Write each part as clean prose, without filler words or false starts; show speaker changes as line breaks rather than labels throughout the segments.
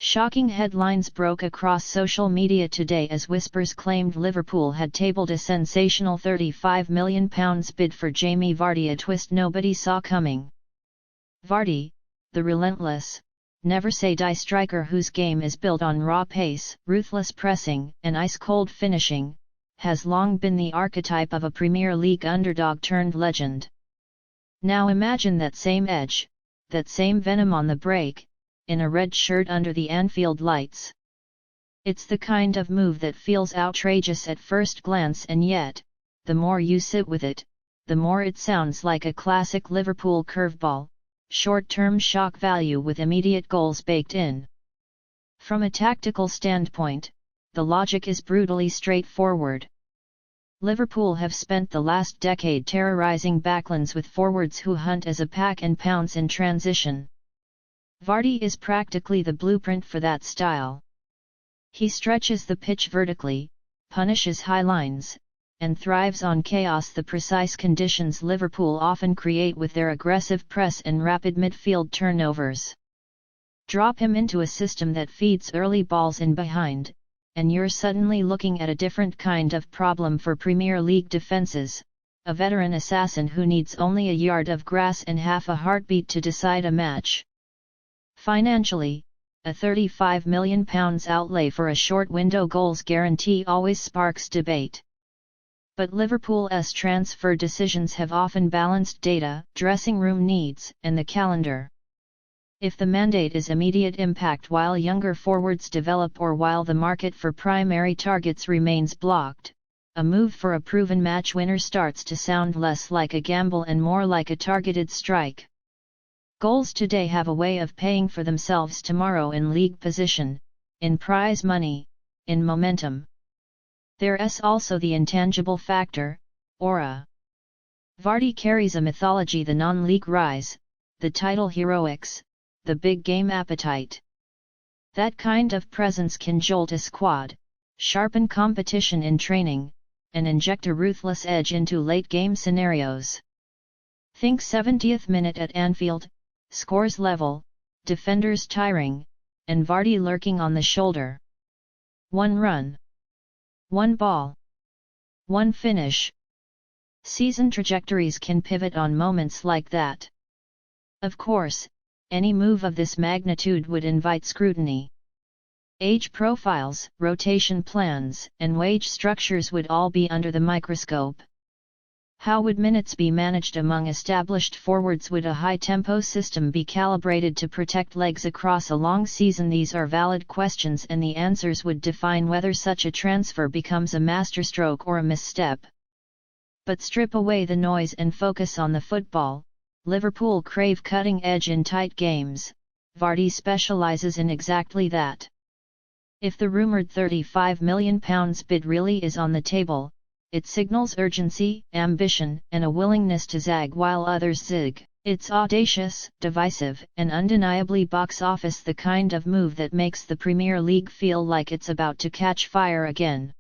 Shocking headlines broke across social media today as whispers claimed Liverpool had tabled a sensational £35 million bid for Jamie Vardy, a twist nobody saw coming. Vardy, the relentless, never-say-die striker whose game is built on raw pace, ruthless pressing, and ice-cold finishing, has long been the archetype of a Premier League underdog turned legend. Now imagine that same edge, that same venom on the break, in a red shirt under the Anfield lights. It's the kind of move that feels outrageous at first glance, and yet, the more you sit with it, the more it sounds like a classic Liverpool curveball, short-term shock value with immediate goals baked in. From a tactical standpoint, the logic is brutally straightforward. Liverpool have spent the last decade terrorizing backlands with forwards who hunt as a pack and pounce in transition. Vardy is practically the blueprint for that style. He stretches the pitch vertically, punishes high lines, and thrives on chaos, the precise conditions Liverpool often create with their aggressive press and rapid midfield turnovers. Drop him into a system that feeds early balls in behind, and you're suddenly looking at a different kind of problem for Premier League defences, a veteran assassin who needs only a yard of grass and half a heartbeat to decide a match. Financially, a £35 million outlay for a short window goals guarantee always sparks debate. But Liverpool's transfer decisions have often balanced data, dressing room needs, and the calendar. If the mandate is immediate impact while younger forwards develop, or while the market for primary targets remains blocked, a move for a proven match winner starts to sound less like a gamble and more like a targeted strike. Goals today have a way of paying for themselves tomorrow in league position, in prize money, in momentum. There's also the intangible factor, aura. Vardy carries a mythology: the non-league rise, the title heroics, the big game appetite. That kind of presence can jolt a squad, sharpen competition in training, and inject a ruthless edge into late-game scenarios. Think 70th minute at Anfield, scores level, defenders tiring, and Vardy lurking on the shoulder. One run. One ball. One finish. Season trajectories can pivot on moments like that. Of course, any move of this magnitude would invite scrutiny. Age profiles, rotation plans, and wage structures would all be under the microscope. How would minutes be managed among established forwards? Would a high-tempo system be calibrated to protect legs across a long season? These are valid questions, and the answers would define whether such a transfer becomes a masterstroke or a misstep. But strip away the noise and focus on the football. Liverpool crave cutting edge in tight games. Vardy specialises in exactly that. If the rumoured £35 million bid really is on the table, it signals urgency, ambition, and a willingness to zag while others zig. It's audacious, divisive, and undeniably box office, the kind of move that makes the Premier League feel like it's about to catch fire again.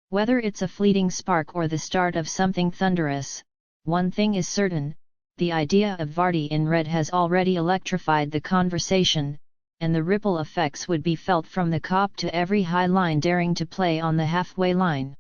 Whether it's a fleeting spark or the start of something thunderous, one thing is certain: the idea of Vardy in red has already electrified the conversation, and the ripple effects would be felt from the Kop to every high line daring to play on the halfway line.